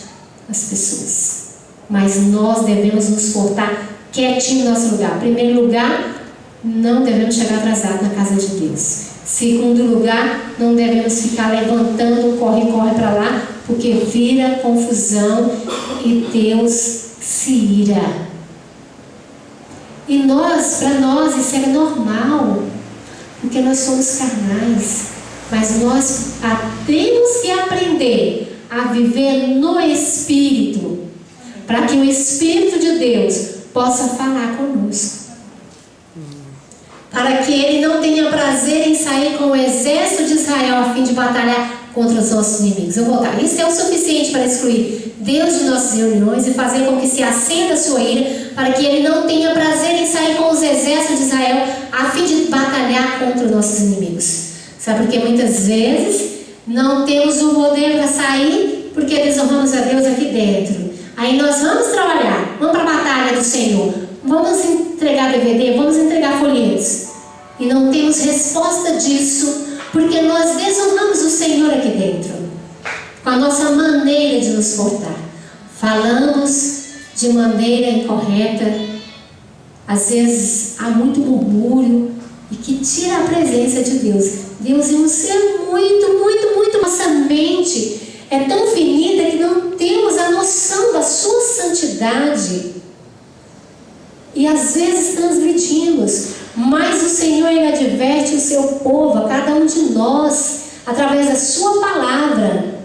Speaker 1: as pessoas. Mas nós devemos nos portar quietinho no nosso lugar. Em primeiro lugar, não devemos chegar atrasado na casa de Deus. Segundo lugar, não devemos ficar levantando, corre para lá, porque vira confusão e Deus se ira. E para nós isso é normal, porque nós somos carnais. Mas nós temos que aprender a viver no Espírito, para que o Espírito de Deus possa falar conosco. Para que Ele não tenha prazer em sair com o exército de Israel a fim de batalhar contra os nossos inimigos. Eu vou voltar. Isso é o suficiente para excluir Deus de nossas reuniões e fazer com que se acenda a sua ira, para que Ele não tenha prazer em sair com os exércitos de Israel a fim de batalhar contra os nossos inimigos. Sabe por que muitas vezes não temos o poder para sair porque desonramos a Deus aqui dentro. Aí nós vamos trabalhar, vamos para a batalha do Senhor, vamos entregar DVD, vamos entregar folhetos. E não temos resposta disso porque nós desonramos o Senhor aqui dentro. Com a nossa maneira de nos portar. Falamos de maneira incorreta. Às vezes há muito murmúrio e que tira a presença de Deus. Deus é um ser muito, muito, muito. Nossa mente é tão finita que não temos a noção da sua santidade. E às vezes transgredimos. Mas o Senhor, Ele adverte o seu povo, a cada um de nós, através da sua palavra,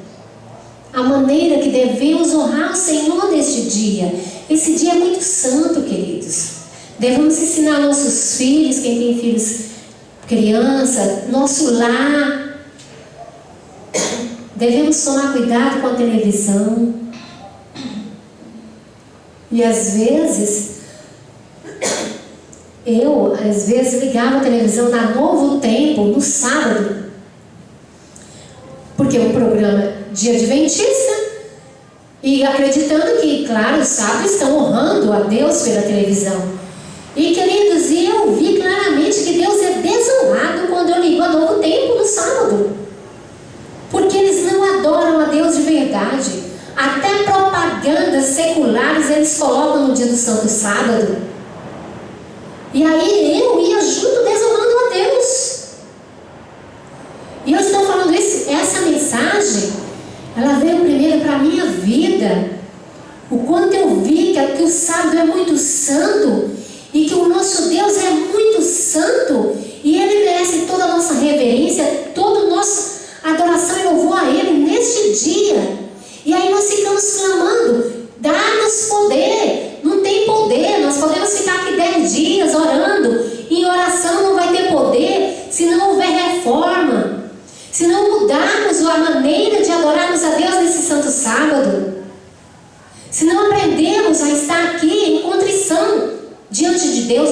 Speaker 1: a maneira que devemos honrar o Senhor neste dia. Esse dia é muito santo, queridos. Devemos ensinar nossos filhos, quem tem filhos, criança, nosso lar. Devemos tomar cuidado com a televisão. E às vezes, eu ligava a televisão na Novo Tempo, no sábado. porque o programa de adventista, e acreditando que, claro, os sábios estão honrando a Deus pela televisão. E, queridos, eu vi claramente que Deus é desonrado quando eu ligo a Novo Tempo no sábado, porque eles não adoram a Deus de verdade. Até propagandas seculares eles colocam no dia do Santo Sábado. E aí eu ia junto desonrando a Deus. E eu estou falando essa mensagem, ela veio primeiro para a minha vida. O quanto eu vi que o sábado é muito santo e que o nosso Deus é muito santo e Ele merece toda a nossa reverência, toda a nossa adoração e louvor a Ele neste dia. E aí nós ficamos clamando, dá-nos poder. Não tem poder, nós podemos ficar aqui 10 dias orando. Em oração não vai ter poder se não houver reforma, se não mudarmos a maneira de adorarmos a Deus nesse santo sábado, se não aprendemos a estar aqui em contrição diante de Deus,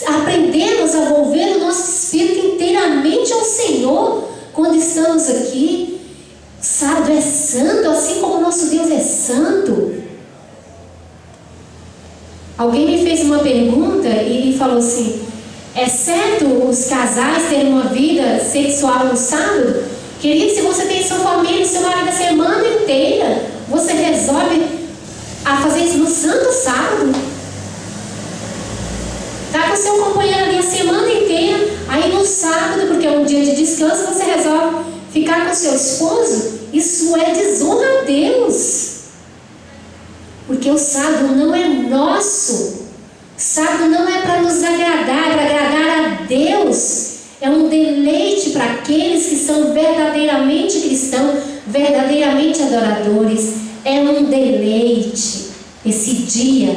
Speaker 1: aprendemos a volver o nosso espírito inteiramente ao Senhor quando estamos aqui. O sábado é santo, assim como o nosso Deus é santo. Alguém me fez uma pergunta e falou assim: é certo os casais terem uma vida sexual no sábado? Querido, se você tem sua família, seu marido a semana inteira, você resolve a fazer isso no santo sábado? Está com seu companheiro ali a semana inteira, aí no sábado, porque é um dia de descanso, você resolve ficar com seu esposo? Isso é desonra a Deus. Porque o sábado não é nosso. Sábado não é para nos agradar, é para agradar a Deus. É um deleite para aqueles que são verdadeiramente cristãos, verdadeiramente adoradores. É um deleite. Esse dia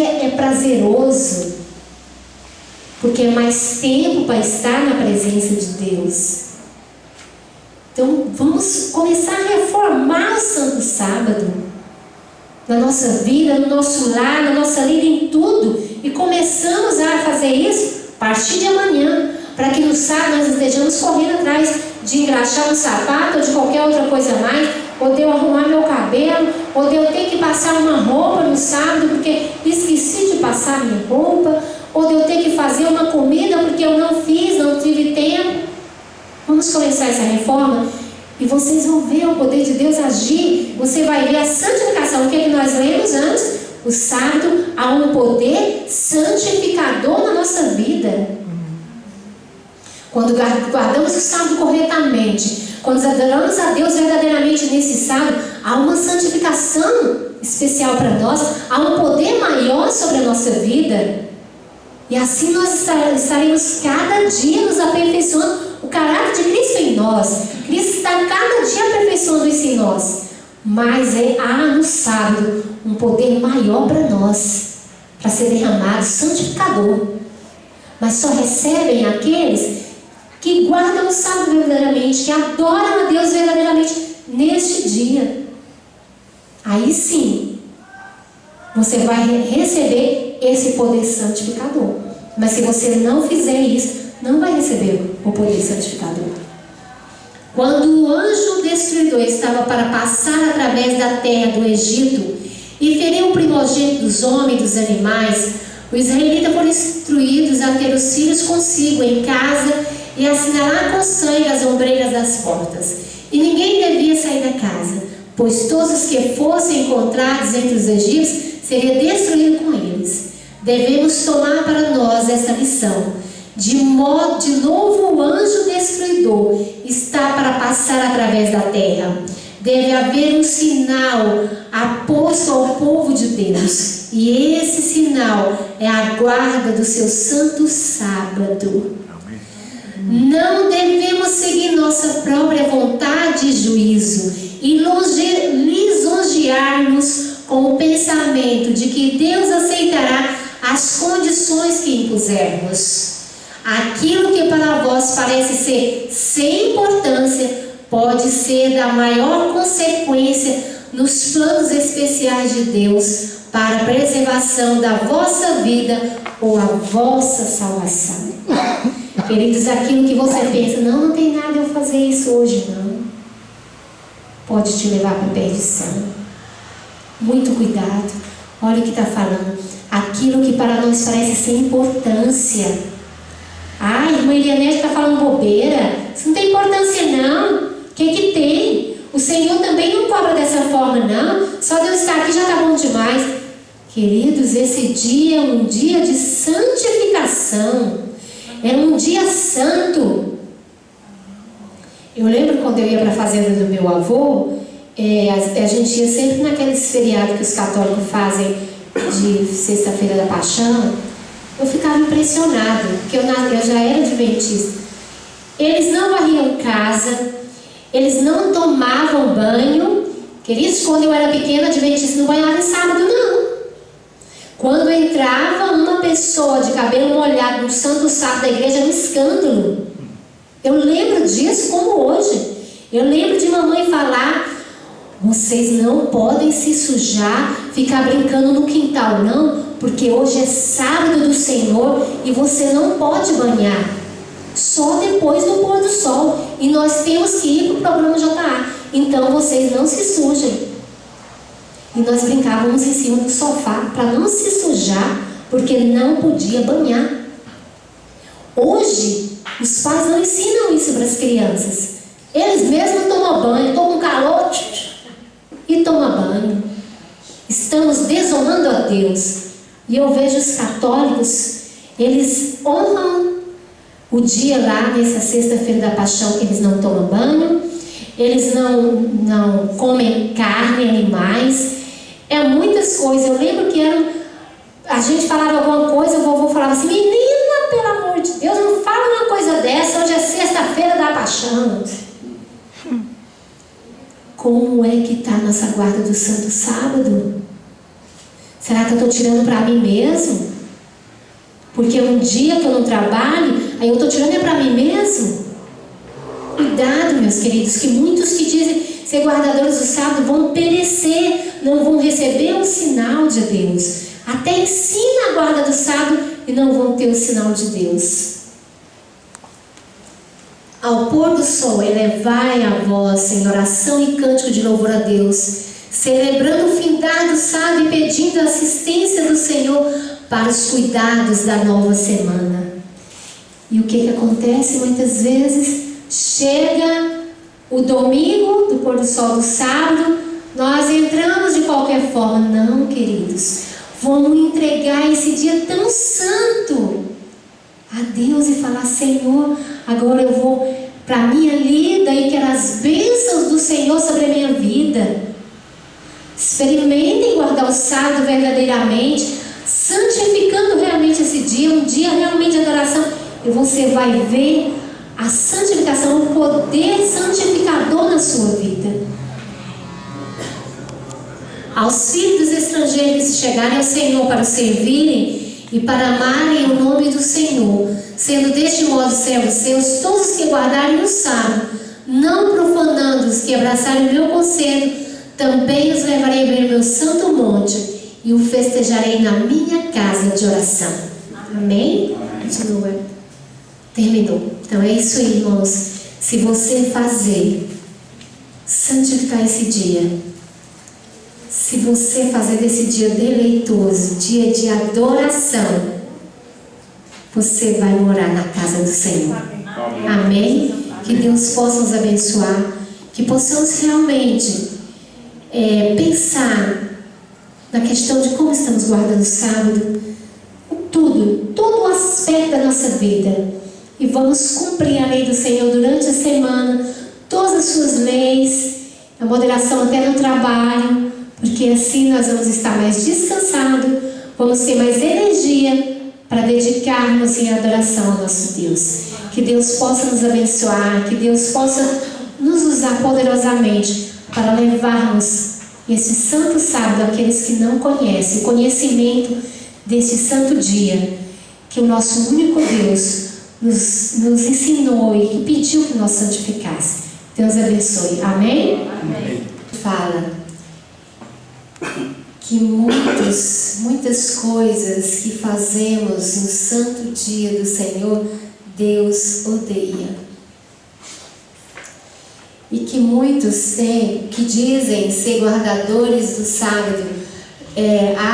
Speaker 1: é prazeroso, porque é mais tempo para estar na presença de Deus. Então vamos começar a reformar o Santo Sábado na nossa vida, no nosso lar, na nossa vida, em tudo. E começamos a fazer isso a partir de amanhã, para que no sábado nós estejamos correndo atrás de engraxar um sapato ou de qualquer outra coisa mais, ou de eu arrumar meu cabelo, ou de eu ter que passar uma roupa no sábado porque esqueci de passar minha roupa, ou de eu ter que fazer uma comida porque eu não fiz, não tive tempo. Vamos começar essa reforma e vocês vão ver o poder de Deus agir. Você vai ver a santificação. O que é que nós lemos antes? O sábado há um poder santificador na nossa vida. Quando guardamos o sábado corretamente, quando adoramos a Deus verdadeiramente nesse sábado, há uma santificação especial para nós, há um poder maior sobre a nossa vida. E assim nós estaremos cada dia nos aperfeiçoando o caráter de Cristo em nós. Cristo está cada dia aperfeiçoando isso em nós. Mas há no sábado um poder maior para nós, para ser derramado, santificador. Mas só recebem aqueles que guardam o sábado verdadeiramente, que adoram a Deus verdadeiramente neste dia. Aí sim, você vai receber esse poder santificador. Mas se você não fizer isso, não vai receber o poder santificador. Quando o anjo destruidor estava para passar através da terra do Egito e feriu o primogênito dos homens e dos animais, os israelitas foram instruídos a ter os filhos consigo em casa e assinalar com sangue as ombreiras das portas. E ninguém devia sair da casa, pois todos os que fossem encontrados entre os egípcios seriam destruídos com eles. Devemos tomar para nós essa lição. De novo o anjo destruidor está para passar através da terra. Deve haver um sinal aposto ao povo de Deus. E esse sinal é a guarda do seu santo sábado. Não devemos seguir nossa própria vontade e juízo e lisonjear-nos com o pensamento de que Deus aceitará as condições que impusermos. Aquilo que para vós parece ser sem importância pode ser da maior consequência nos planos especiais de Deus para a preservação da vossa vida ou a vossa salvação. Queridos, aquilo que você pensa, não tem nada eu fazer isso hoje, não. pode te levar para a perdição. Muito cuidado. Olha o que está falando. Aquilo que para nós parece sem importância. Ah, irmã Elianete está falando bobeira. Isso não tem importância não. O que tem? O Senhor também não cobra dessa forma não. Só de eu estar aqui já está bom demais. Queridos, esse dia é um dia de santificação. É um dia santo. Eu lembro quando eu ia para a fazenda do meu avô, a gente ia sempre naqueles feriados que os católicos fazem de Sexta-feira da Paixão. Eu ficava impressionada, porque eu já era adventista. Eles não varriam casa, eles não tomavam banho. Queridos, quando eu era pequena, adventista não banhava em sábado, não. Quando entrava uma pessoa de cabelo molhado no santo sábado da igreja, era um escândalo. Eu lembro disso como hoje. Eu lembro de mamãe falar: vocês não podem se sujar, ficar brincando no quintal, não, porque hoje é sábado do Senhor e você não pode banhar. Só depois do pôr do sol. E nós temos que ir para o programa JA. Então vocês não se sujem. E nós brincávamos em cima do sofá para não se sujar, porque não podia banhar. Hoje, os pais não ensinam isso para as crianças. Eles mesmos tomam banho, tomam calor e tomam banho. Estamos desonrando a Deus. E eu vejo os católicos, eles honram o dia lá, nessa Sexta-feira da Paixão, eles não tomam banho, eles não comem carne, animais. É muitas coisas. Eu lembro que a gente falava alguma coisa, o vovô falava assim: menina, pelo amor de Deus, não fala uma coisa dessa, hoje é Sexta-feira da Paixão. Como é que está a nossa guarda do Santo Sábado? Será que eu estou tirando para mim mesmo? Porque um dia que eu não trabalho, aí eu estou tirando para mim mesmo? Cuidado, meus queridos, que muitos que dizem ser guardadores do sábado vão perecer, não vão receber um sinal de Deus. Até ensina a guarda do sábado e não vão ter o sinal de Deus. Ao pôr do sol, elevai a voz em oração e cântico de louvor a Deus, celebrando o findar do sábado e pedindo a assistência do Senhor para os cuidados da nova semana. E o que acontece muitas vezes? Chega o domingo do pôr do sol do sábado, nós entramos de qualquer forma. Não, queridos, vamos entregar esse dia tão santo a Deus e falar: Senhor, agora eu vou para a minha lida e quero as bênçãos do Senhor sobre a minha vida. Experimentem guardar o sábado verdadeiramente, santificando realmente esse dia, um dia realmente de adoração, e você vai ver a santificação, o poder santificador na sua vida. Aos filhos dos estrangeiros que se chegarem ao Senhor para o servirem e para amarem o nome do Senhor, sendo deste modo servos seus, todos os que guardarem o sábado, não profanando os que abraçarem o meu conselho, também os levarei a ver meu santo monte e o festejarei na minha casa de oração. Amém? Continua. Terminou. Então é isso aí, irmãos. Se você santificar esse dia, se você fazer desse dia deleitoso, dia de adoração, você vai morar na casa do Senhor. Amém? Que Deus possa nos abençoar, que possamos realmente pensar na questão de como estamos guardando o sábado, todo o aspecto da nossa vida. E vamos cumprir a lei do Senhor durante a semana, todas as suas leis, a moderação até no trabalho, porque assim nós vamos estar mais descansados, vamos ter mais energia para dedicarmos em adoração ao nosso Deus. Que Deus possa nos abençoar, que Deus possa nos usar poderosamente para levarmos esse santo sábado àqueles que não conhecem, o conhecimento desse santo dia, que o nosso único Deus nos ensinou e que pediu que nós santificasse. Deus abençoe. Amém?
Speaker 2: Amém.
Speaker 1: Fala que muitas coisas que fazemos no santo dia do Senhor, Deus odeia. e que muitos têm, que dizem ser guardadores do sábado,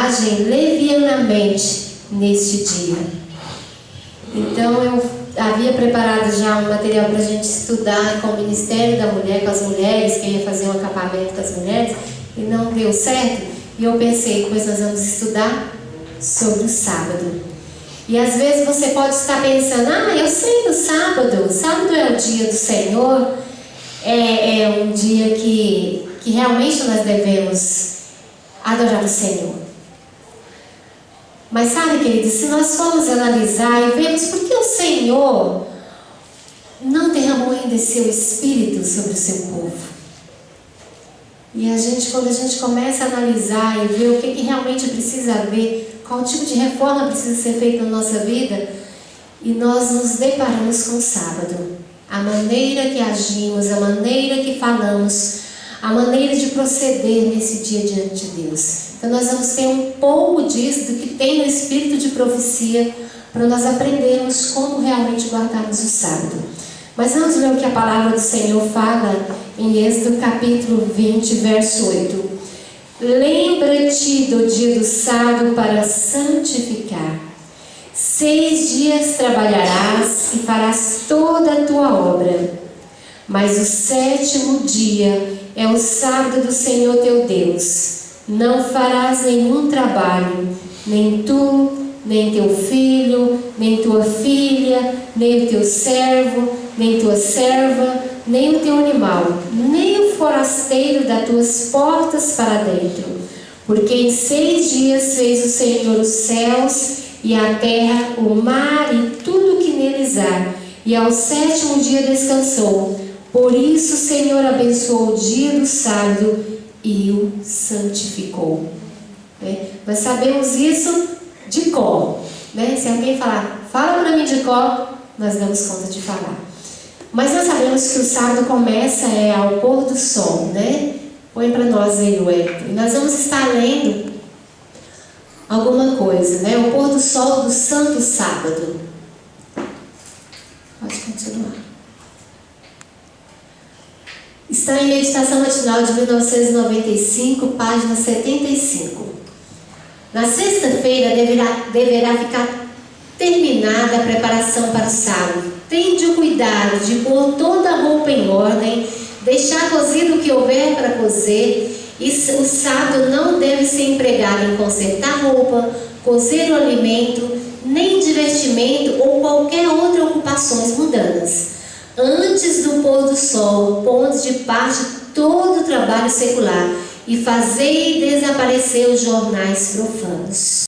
Speaker 1: agem levianamente neste dia. Então eu havia preparado já um material para a gente estudar com o Ministério da Mulher, com as mulheres, que ia fazer um acampamento com as mulheres, e não deu certo. E eu pensei, pois nós vamos estudar sobre o sábado. E às vezes você pode estar pensando, eu sei do sábado, o sábado é o dia do Senhor, é um dia que realmente nós devemos adorar o Senhor. Mas sabe, queridos, se nós formos analisar e vermos por que o Senhor não derramou ainda seu Espírito sobre o seu povo. E quando a gente começa a analisar e ver o que realmente precisa haver, qual tipo de reforma precisa ser feita na nossa vida, e nós nos deparamos com o sábado. A maneira que agimos, a maneira que falamos, a maneira de proceder nesse dia diante de Deus. Então nós vamos ter um pouco disso, do que tem no espírito de profecia, para nós aprendermos como realmente guardarmos o sábado. Mas vamos ver o que a palavra do Senhor fala em Êxodo capítulo 20, verso 8. Lembra-te do dia do sábado para santificar. 6 dias trabalharás e farás toda a tua obra. Mas o 7º dia é o sábado do Senhor teu Deus. Não farás nenhum trabalho, nem tu, nem teu filho, nem tua filha, nem o teu servo, nem tua serva, nem o teu animal, nem o forasteiro das tuas portas para dentro. Porque em 6 dias fez o Senhor os céus e a terra, o mar e tudo que neles há, e ao 7º dia descansou. Por isso o Senhor abençoou o dia do sábado e o santificou. Nós sabemos isso de cor. Se alguém falar, fala para mim de cor, nós damos conta de falar. Mas nós sabemos que o sábado começa ao pôr do sol, Põe para nós aí, Wellington. E nós vamos estar lendo alguma coisa, O pôr do sol do Santo Sábado. Pode continuar. Está em Meditação Matinal de 1995, página 75. Na sexta-feira deverá ficar terminada a preparação para o sábado. Tende o cuidado de pôr toda a roupa em ordem, deixar cozido o que houver para cozer, e o sábado não deve ser empregado em consertar roupa, cozer o alimento, nem divertimento ou qualquer outra ocupações mundanas. Antes do pôr do sol, pondo de parte todo o trabalho secular, e fazei desaparecer os jornais profanos.